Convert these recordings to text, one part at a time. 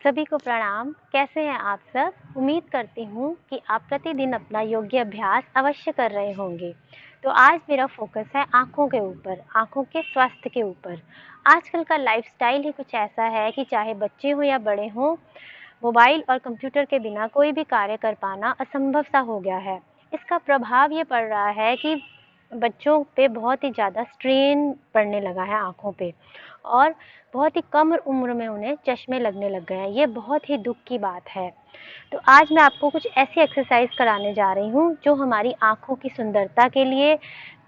सभी को प्रणाम। कैसे हैं आप सब? उम्मीद करती हूँ कि आप प्रतिदिन अपना योग्य अभ्यास अवश्य कर रहे होंगे। तो आज मेरा फोकस है आँखों के ऊपर, आँखों के स्वास्थ्य के ऊपर। आजकल का लाइफ़स्टाइल ही कुछ ऐसा है कि चाहे बच्चे हों या बड़े हों, मोबाइल और कंप्यूटर के बिना कोई भी कार्य कर पाना असंभव सा हो गया है। इसका प्रभाव ये पड़ रहा है कि बच्चों पे बहुत ही ज़्यादा स्ट्रेन पड़ने लगा है आँखों पे और बहुत ही कम उम्र में उन्हें चश्मे लगने लग गए हैं। ये बहुत ही दुःख की बात है। तो आज मैं आपको कुछ ऐसी एक्सरसाइज़ कराने जा रही हूँ जो हमारी आँखों की सुंदरता के लिए,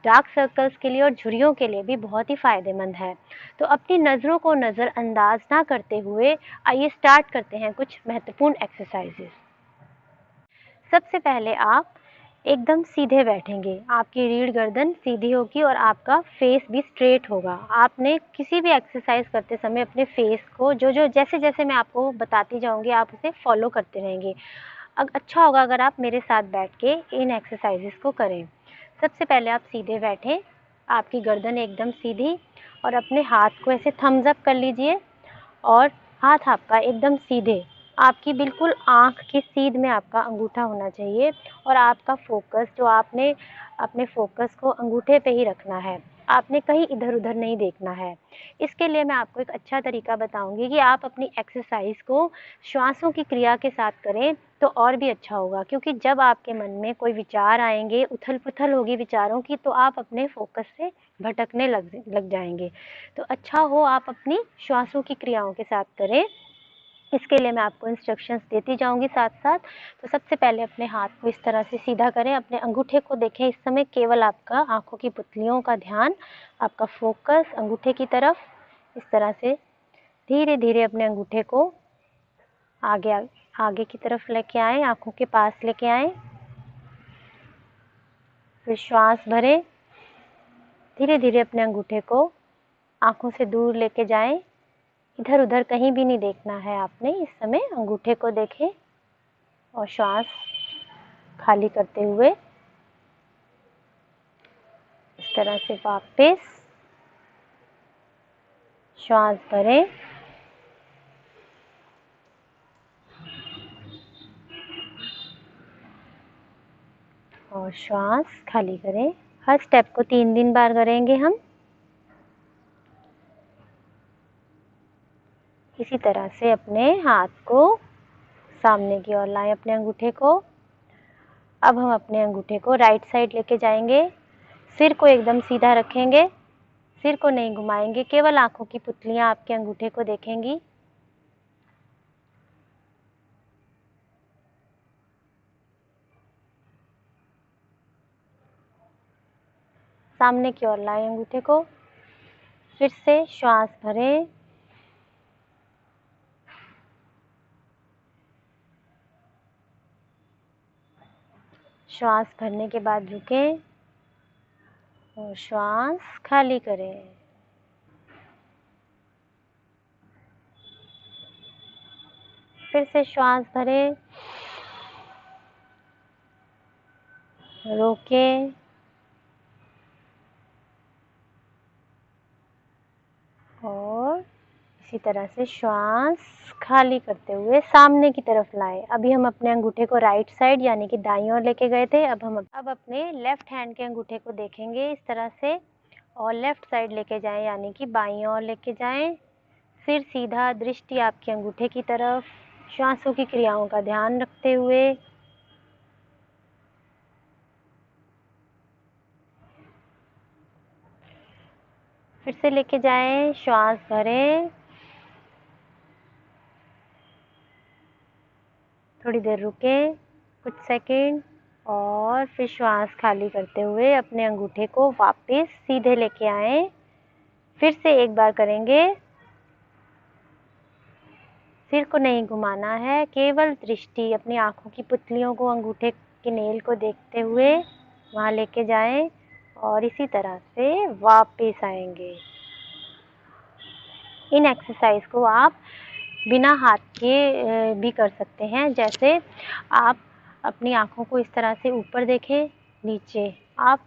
डार्क सर्कल्स के लिए और झुर्रियों के लिए भी बहुत ही फ़ायदेमंद है। तो अपनी नज़रों को नज़रअंदाज ना करते हुए आइए स्टार्ट करते हैं कुछ महत्वपूर्ण एक्सरसाइजेज़। सबसे पहले आप एकदम सीधे बैठेंगे, आपकी रीढ़ गर्दन सीधी होगी और आपका फेस भी स्ट्रेट होगा। आपने किसी भी एक्सरसाइज करते समय अपने फेस को जो जैसे-जैसे मैं आपको बताती जाऊँगी आप उसे फॉलो करते रहेंगे। अच्छा होगा अगर आप मेरे साथ बैठ के इन एक्सरसाइजेज़ को करें। सबसे पहले आप सीधे बैठें, आपकी गर्दन एकदम सीधी और अपने हाथ को ऐसे थम्स अप कर लीजिए और हाथ आपका एकदम सीधे, आपकी बिल्कुल आँख की सीध में आपका अंगूठा होना चाहिए और आपका फ़ोकस जो आपने अपने फ़ोकस को अंगूठे पे ही रखना है। आपने कहीं इधर-उधर नहीं देखना है। इसके लिए मैं आपको एक अच्छा तरीका बताऊँगी कि आप अपनी एक्सरसाइज़ को श्वासों की क्रिया के साथ करें तो और भी अच्छा होगा, क्योंकि जब आपके मन में कोई विचार आएँगे, उथल-पुथल होगी विचारों की, तो आप अपने फ़ोकस से भटकने लग जाएँगे। तो अच्छा हो आप अपनी श्वासों की क्रियाओं के साथ करें। इसके लिए मैं आपको इंस्ट्रक्शंस देती जाऊँगी साथ-साथ। तो सबसे पहले अपने हाथ को इस तरह से सीधा करें, अपने अंगूठे को देखें। इस समय केवल आपका आँखों की पुतलियों का ध्यान, आपका फ़ोकस अंगूठे की तरफ, इस तरह से धीरे-धीरे अपने अंगूठे को आगे आगे की तरफ लेके आएँ, आँखों के पास लेके आएँ। फिर श्वास भरें, धीरे-धीरे अपने अंगूठे को आँखों से दूर लेके जाएँ। इधर-उधर कहीं भी नहीं देखना है आपने, इस समय अंगूठे को देखें और श्वास खाली करते हुए इस तरह से वापस श्वास भरें और श्वास खाली करें। हर स्टेप को 3 बार करेंगे हम। इसी तरह से अपने हाथ को सामने की ओर लाएं, अपने अंगूठे को। अब हम अपने अंगूठे को राइट साइड लेके जाएंगे, सिर को एकदम सीधा रखेंगे, सिर को नहीं घुमाएंगे, केवल आँखों की पुतलियाँ आपके अंगूठे को देखेंगी। सामने की ओर लाएं अंगूठे को, फिर से श्वास भरें श्वास भरने के बाद रुकें और श्वास खाली करें। फिर से श्वास भरें, रोकें और इसी तरह से श्वास खाली करते हुए सामने की तरफ लाएं। अभी हम अपने अंगूठे को राइट साइड यानी कि दाईं ओर लेके गए थे। अब अपने लेफ्ट हैंड के अंगूठे को देखेंगे इस तरह से और लेफ्ट साइड लेके जाएं यानी कि बाईं ओर लेके जाएं। सिर सीधा, दृष्टि आपके अंगूठे की तरफ, श्वासों की क्रियाओं का ध्यान रखते हुए। फिर से लेके जाएं, श्वास भरें, थोड़ी देर रुकें, कुछ सेकंड और फिर श्वास खाली करते हुए अपने अंगूठे को वापस सीधे लेके आएं। फिर से एक बार करेंगे, सिर को नहीं घुमाना है, केवल दृष्टि अपनी आँखों की पुतलियों को, अंगूठे के नेल को देखते हुए वहाँ लेके जाएं और इसी तरह से वापस आएंगे। इन एक्सरसाइज को आप बिना हाथ के भी कर सकते हैं। जैसे आप अपनी आँखों को इस तरह से ऊपर देखें, नीचे, up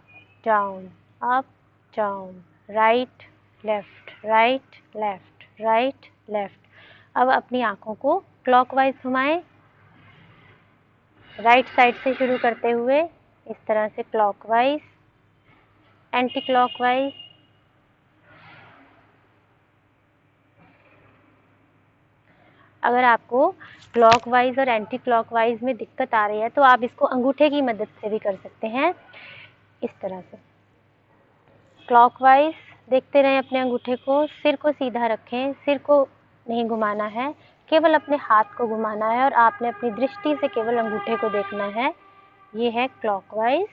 down, up down, right left, right left, right left. अब अपनी आँखों को क्लॉकवाइज घुमाएं, राइट साइड से शुरू करते हुए इस तरह से क्लॉकवाइज, एंटी क्लॉकवाइज, अगर आपको क्लॉकवाइज और एंटी क्लॉकवाइज में दिक्कत आ रही है तो आप इसको अंगूठे की मदद से भी कर सकते हैं। इस तरह से क्लॉकवाइज देखते रहें अपने अंगूठे को, सिर को सीधा रखें, सिर को नहीं घुमाना है, केवल अपने हाथ को घुमाना है और आपने अपनी दृष्टि से केवल अंगूठे को देखना है। ये है क्लॉकवाइज।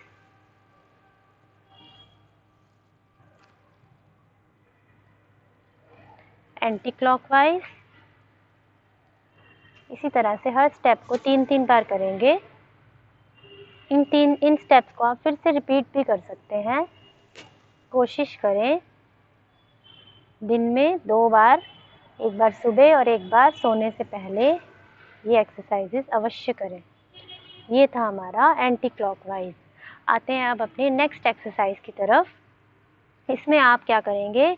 Anti clockwise. इसी तरह से हर स्टेप को 3-3 बार करेंगे। इन स्टेप्स को आप फिर से रिपीट भी कर सकते हैं। कोशिश करें दिन में 2 बार, एक बार सुबह और एक बार सोने से पहले ये एक्सरसाइजेस अवश्य करें। ये था हमारा एंटी क्लॉकवाइज। आते हैं अब अपने नेक्स्ट एक्सरसाइज की तरफ। इसमें आप क्या करेंगे,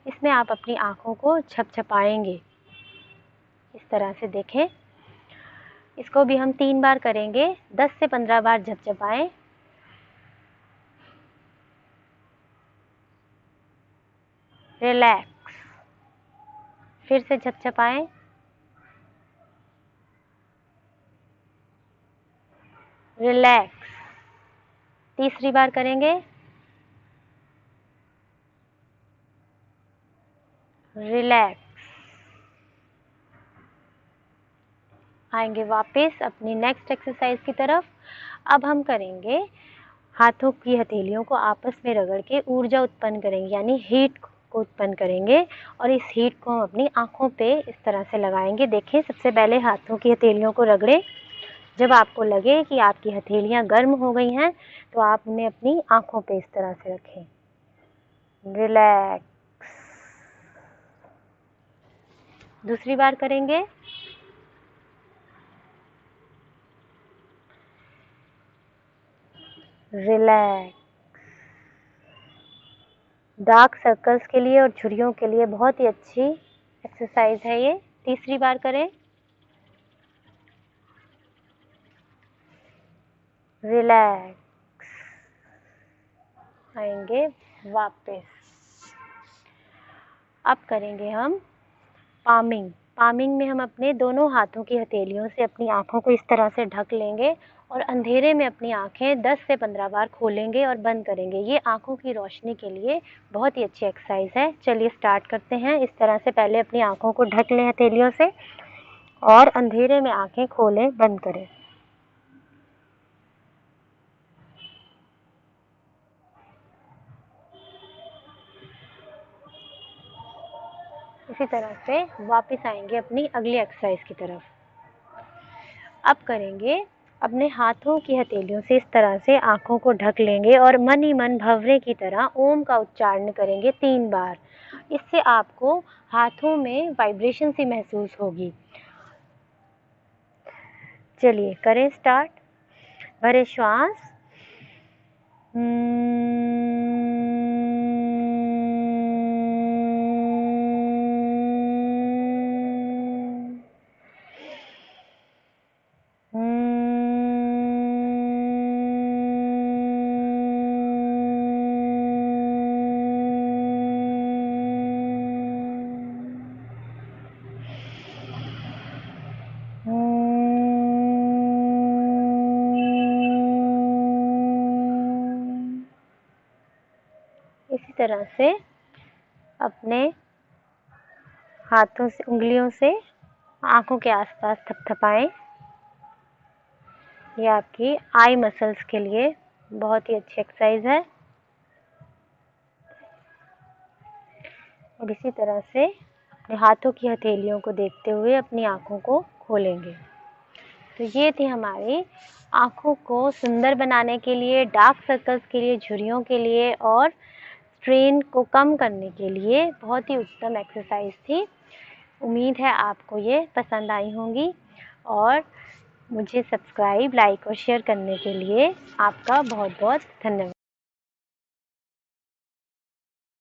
इसमें आप अपनी आँखों को झपझपाएंगे। इस तरह से देखें, इसको भी हम 3 बार करेंगे। 10 से 15 बार झपझपाएं। रिलैक्स। फिर से झपझपाएं। रिलैक्स। तीसरी बार करेंगे। रिलैक्स। आएंगे वापस अपनी नेक्स्ट एक्सरसाइज की तरफ। अब हम करेंगे हाथों की हथेलियों को आपस में रगड़ के ऊर्जा उत्पन्न करेंगे, यानी हीट को उत्पन्न करेंगे और इस हीट को हम अपनी आँखों पे इस तरह से लगाएंगे। देखें, सबसे पहले हाथों की हथेलियों को रगड़ें। जब आपको लगे कि आपकी हथेलियाँ गर्म हो गई हैं तो आप उन्हें अपनी आँखों पे इस तरह से रखें। रिलैक्स। दूसरी बार करेंगे। रिलैक्स। डार्क सर्कल्स के लिए और झुर्रियों के लिए बहुत ही अच्छी एक्सरसाइज है ये। तीसरी बार करें। रिलैक्स। आएंगे वापस। अब करेंगे हम पामिंग। पामिंग में हम अपने दोनों हाथों की हथेलियों से अपनी आँखों को इस तरह से ढक लेंगे और अंधेरे में अपनी आँखें 10 से 15 बार खोलेंगे और बंद करेंगे। ये आँखों की रोशनी के लिए बहुत ही अच्छी एक्सरसाइज है। चलिए स्टार्ट करते हैं। इस तरह से पहले अपनी आँखों को ढक लें हथेलियों से और अंधेरे में आँखें खोलें, बंद करें। इसी तरह से वापस आएंगे अपनी अगली एक्सरसाइज की तरफ। अब करेंगे अपने हाथों की हथेलियों से इस तरह से आँखों को ढक लेंगे और मन ही मन भंवरे की तरह ओम का उच्चारण करेंगे 3 बार। इससे आपको हाथों में वाइब्रेशन सी महसूस होगी। चलिए करें स्टार्ट। भरे श्वास। इसी तरह से अपने हाथों से, उंगलियों से आँखों के आसपास थपथपाएं। ये आपकी आई मसल्स के लिए बहुत ही अच्छी एक्सरसाइज है। और इसी तरह से अपने हाथों की हथेलियों को देखते हुए अपनी आँखों को खोलेंगे। तो ये थी हमारी आँखों को सुंदर बनाने के लिए, डार्क सर्कल्स के लिए, झुर्रियों के लिए और स्ट्रेन को कम करने के लिए बहुत ही उत्तम एक्सरसाइज थी। उम्मीद है आपको ये पसंद आई होंगी और मुझे सब्सक्राइब, लाइक और शेयर करने के लिए आपका बहुत बहुत धन्यवाद।